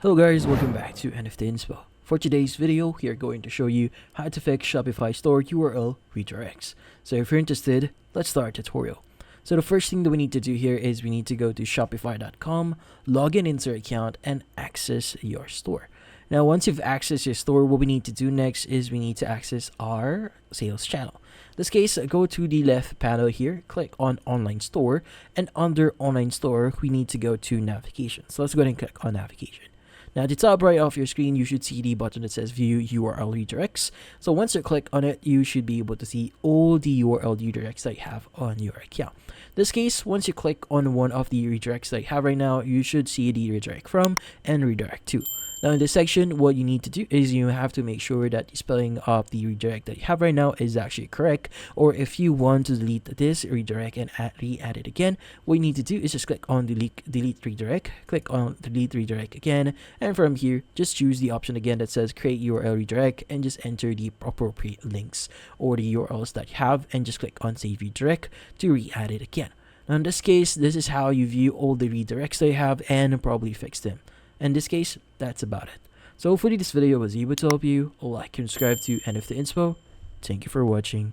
Hello guys, welcome back to NFT Inspo. For today's video, we are going to show you how to fix Shopify store URL redirects. So if you're interested, let's start the tutorial. So the first thing that we need to do here is we need to go to shopify.com, log in into your account, and access your store. Now once you've accessed your store, what we need to do next is we need to access our sales channel. In this case, go to the left panel here, click on online store, and under online store, we need to go to navigation. So let's go ahead and click on navigation. Now at the top right of your screen, you should see the button that says View URL Redirects. So once you click on it, you should be able to see all the URL redirects that you have on your account. In this case, once you click on one of the redirects that you have right now, you should see the redirect from and redirect to. Now in this section, what you need to do is you have to make sure that the spelling of the redirect that you have right now is actually correct. Or if you want to delete this redirect and re-add it again, what you need to do is just click on delete redirect, click on delete redirect again, and from here, just choose the option again that says create URL redirect and just enter the appropriate links or the URLs that you have and just click on save redirect to re-add it again. Now in this case, this is how you view all the redirects that you have and probably fix them. In this case, that's about it. So hopefully this video was able to help you. Like and subscribe to NFT Inspo. Thank you for watching.